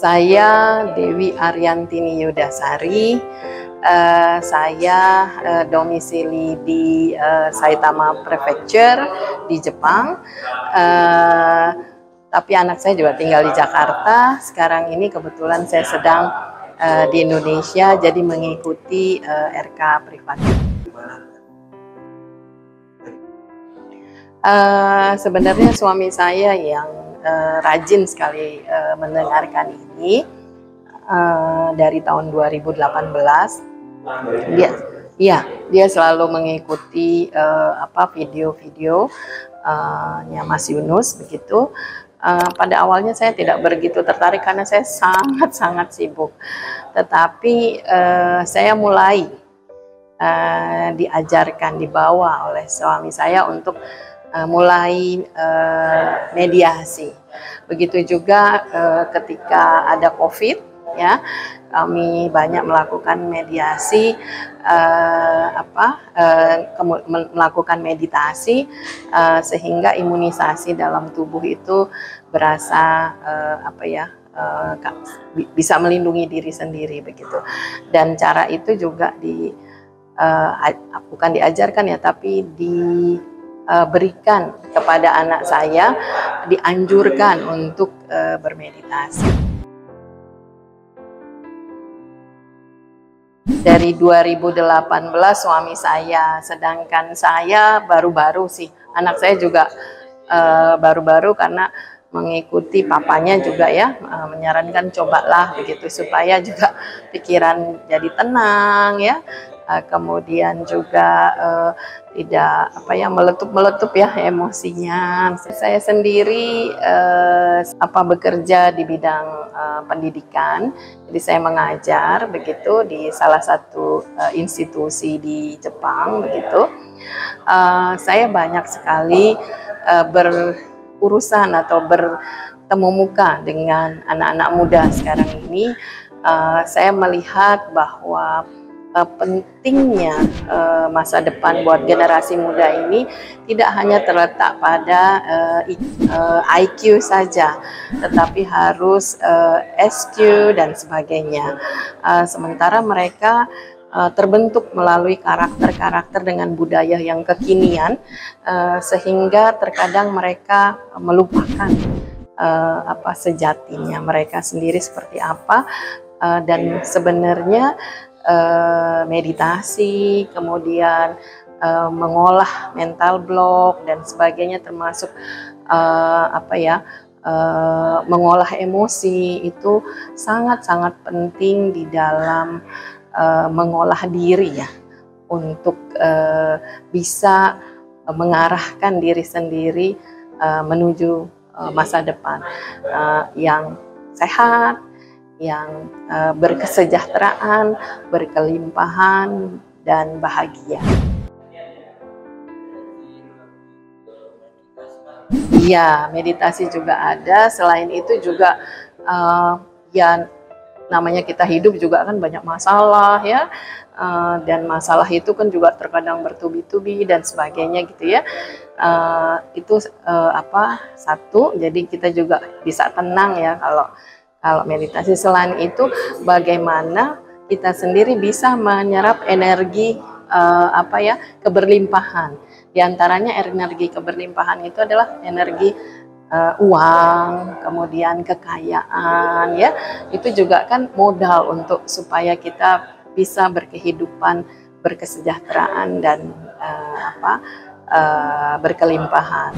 Saya Dewi Ariantini Yudasari. Saya domisili di Saitama Prefecture di Jepang. Tapi anak saya juga tinggal di Jakarta. Sekarang ini kebetulan saya sedang di Indonesia, jadi mengikuti RK privat. Sebenarnya suami saya yang rajin sekali mendengarkan ini dari tahun 2018. Dia selalu mengikuti video-video nya Mas Yunus begitu. Pada awalnya saya tidak begitu tertarik karena saya sangat sibuk. Tetapi saya mulai diajarkan, dibawa oleh suami saya untuk mulai mediasi. Begitu juga ketika ada COVID, ya, kami banyak melakukan mediasi, melakukan meditasi sehingga imunisasi dalam tubuh itu berasa bisa melindungi diri sendiri begitu. Dan cara itu juga bukan diajarkan ya, tapi diberikan kepada anak saya, dianjurkan untuk bermeditasi. Dari 2018 suami saya, sedangkan saya baru-baru sih. Anak saya juga baru-baru karena mengikuti papanya juga ya, menyarankan cobalah begitu supaya juga pikiran jadi tenang ya. Kemudian juga tidak meletup ya emosinya. Saya sendiri bekerja di bidang pendidikan, jadi saya mengajar begitu di salah satu institusi di Jepang begitu. Saya banyak sekali berurusan atau bertemu muka dengan anak-anak muda sekarang ini. Saya melihat bahwa pentingnya masa depan buat generasi muda ini tidak hanya terletak pada IQ saja, tetapi harus SQ dan sebagainya. Sementara mereka terbentuk melalui karakter-karakter dengan budaya yang kekinian, sehingga terkadang mereka melupakan sejatinya mereka sendiri seperti apa. Dan sebenarnya meditasi, kemudian mengolah mental block dan sebagainya, termasuk mengolah emosi, itu sangat-sangat penting di dalam mengolah diri ya, untuk bisa mengarahkan diri sendiri menuju masa depan yang sehat, yang berkesejahteraan, berkelimpahan, dan bahagia. Iya, meditasi juga ada. Selain itu juga ya namanya kita hidup juga kan banyak masalah ya, dan masalah itu kan juga terkadang bertubi-tubi dan sebagainya gitu ya. Itu satu, jadi kita juga bisa tenang ya kalau meditasi. Selain itu, bagaimana kita sendiri bisa menyerap energi keberlimpahan. Di antaranya energi keberlimpahan itu adalah energi uang, kemudian kekayaan ya. Itu juga kan modal untuk supaya kita bisa berkehidupan, berkesejahteraan dan berkelimpahan.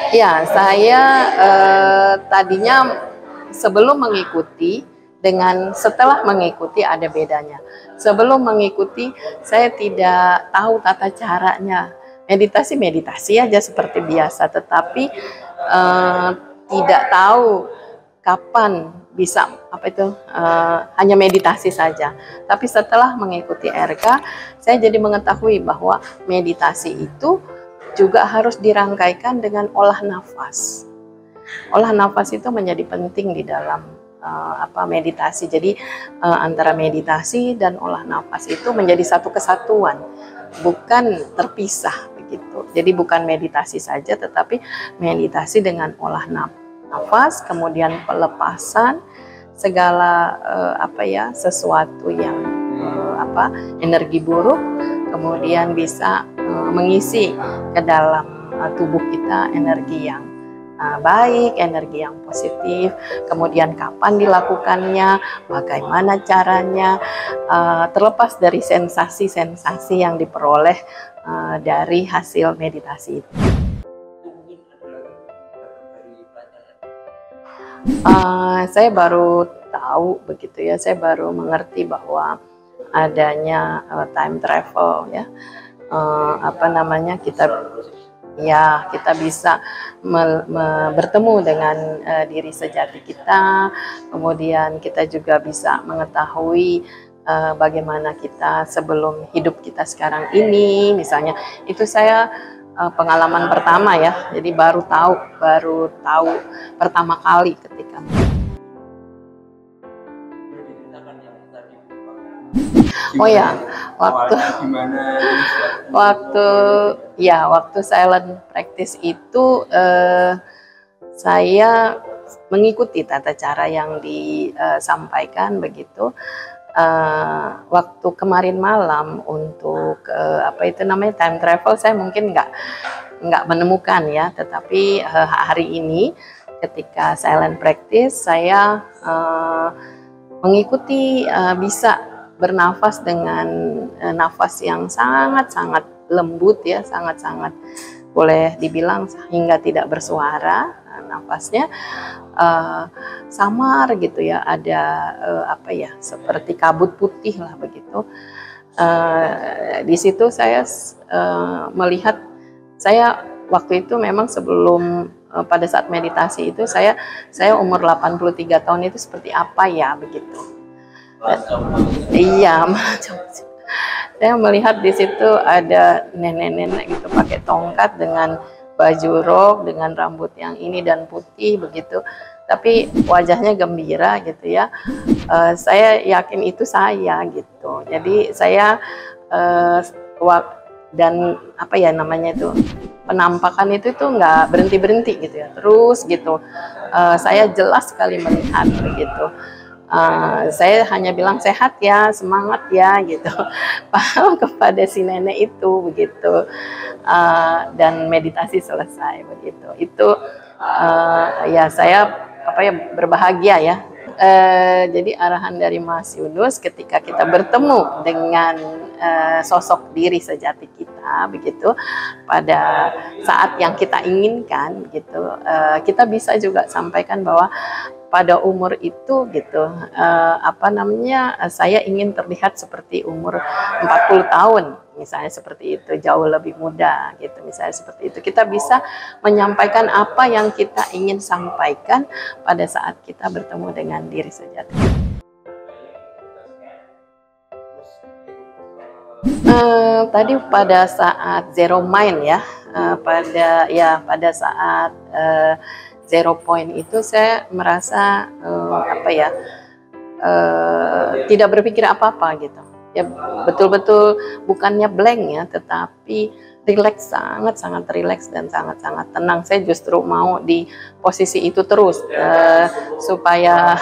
Ya, saya tadinya sebelum mengikuti dengan setelah mengikuti ada bedanya. Sebelum mengikuti saya tidak tahu tata caranya. Meditasi aja seperti biasa, tetapi tidak tahu kapan bisa hanya meditasi saja. Tapi setelah mengikuti RK, saya jadi mengetahui bahwa meditasi itu juga harus dirangkaikan dengan olah nafas. Olah nafas itu menjadi penting di dalam meditasi. Jadi antara meditasi dan olah nafas itu menjadi satu kesatuan, bukan terpisah. begitu. Jadi bukan meditasi saja, tetapi meditasi dengan olah nafas, kemudian pelepasan segala sesuatu yang energi buruk, kemudian bisa mengisi ke dalam tubuh kita energi yang baik, energi yang positif. Kemudian kapan dilakukannya, bagaimana caranya, terlepas dari sensasi-sensasi yang diperoleh dari hasil meditasi itu. Saya baru tahu begitu ya, saya baru mengerti bahwa adanya time travel ya, kita bisa bertemu dengan diri sejati kita, kemudian kita juga bisa mengetahui bagaimana kita sebelum hidup kita sekarang ini, misalnya itu saya pengalaman pertama ya, jadi baru tahu pertama kali ketika. Oh ya, waktu silent practice itu saya mengikuti tata cara yang disampaikan begitu. Waktu kemarin malam untuk time travel saya mungkin nggak menemukan ya, tetapi hari ini ketika silent practice saya mengikuti bisa bernafas dengan nafas yang sangat-sangat lembut ya, sangat-sangat boleh dibilang hingga tidak bersuara, nafasnya samar gitu ya, ada seperti kabut putih lah begitu. Di situ saya melihat, saya waktu itu memang sebelum pada saat meditasi itu saya umur 83 tahun itu seperti apa ya begitu. Iya, macam. Saya melihat di situ ada nenek-nenek gitu pakai tongkat dengan baju rok dengan rambut yang ini dan putih begitu, tapi wajahnya gembira gitu ya. Saya yakin itu saya gitu. Jadi saya dan penampakan itu nggak berhenti gitu ya, terus gitu. Saya jelas sekali melihat begitu. Saya hanya bilang sehat ya, semangat ya gitu, paham kepada si nenek itu begitu, dan meditasi selesai begitu. Itu ya saya berbahagia ya. Jadi arahan dari Mas Yunus ketika kita bertemu dengan sosok diri sejati kita begitu pada saat yang kita inginkan gitu, kita bisa juga sampaikan bahwa pada umur itu gitu, saya ingin terlihat seperti umur 40 tahun misalnya, seperti itu, jauh lebih muda gitu misalnya, seperti itu. Kita bisa menyampaikan apa yang kita ingin sampaikan pada saat kita bertemu dengan diri sejati. Tadi pada saat zero mind ya, pada saat zero point itu saya merasa tidak berpikir apa-apa gitu ya, betul-betul bukannya blank ya, tetapi rileks, sangat-sangat rileks dan sangat-sangat tenang. Saya justru mau di posisi itu terus supaya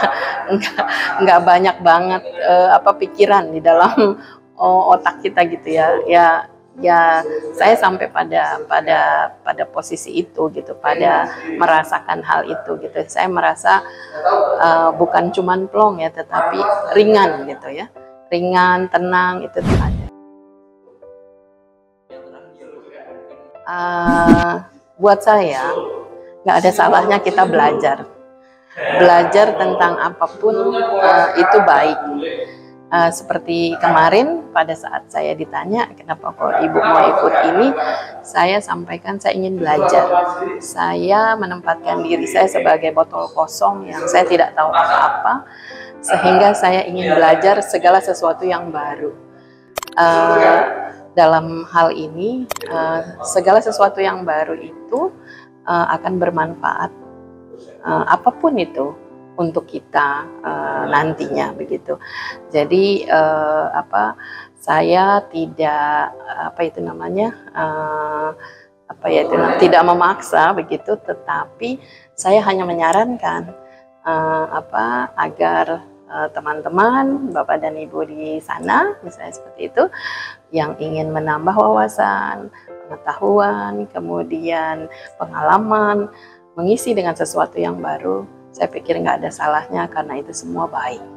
nggak banyak banget pikiran di dalam otak kita gitu ya, saya sampai pada posisi itu gitu, pada merasakan hal itu gitu. Saya merasa bukan cuman plong ya, tetapi ringan gitu ya, ringan, tenang, itu ada. Buat saya nggak ada salahnya kita belajar tentang apapun, itu baik. Seperti kemarin pada saat saya ditanya kenapa kok ibu mau ikut ini, saya sampaikan saya ingin belajar. Saya menempatkan diri saya sebagai botol kosong yang saya tidak tahu apa-apa, sehingga saya ingin belajar segala sesuatu yang baru. Dalam hal ini, segala sesuatu yang baru itu akan bermanfaat, apapun itu, untuk kita nantinya begitu. Jadi saya tidak apa itu namanya apa ya itu tidak memaksa begitu, tetapi saya hanya menyarankan agar teman-teman, Bapak dan Ibu di sana, misalnya seperti itu, yang ingin menambah wawasan, pengetahuan, kemudian pengalaman, mengisi dengan sesuatu yang baru, saya pikir nggak ada salahnya karena itu semua baik.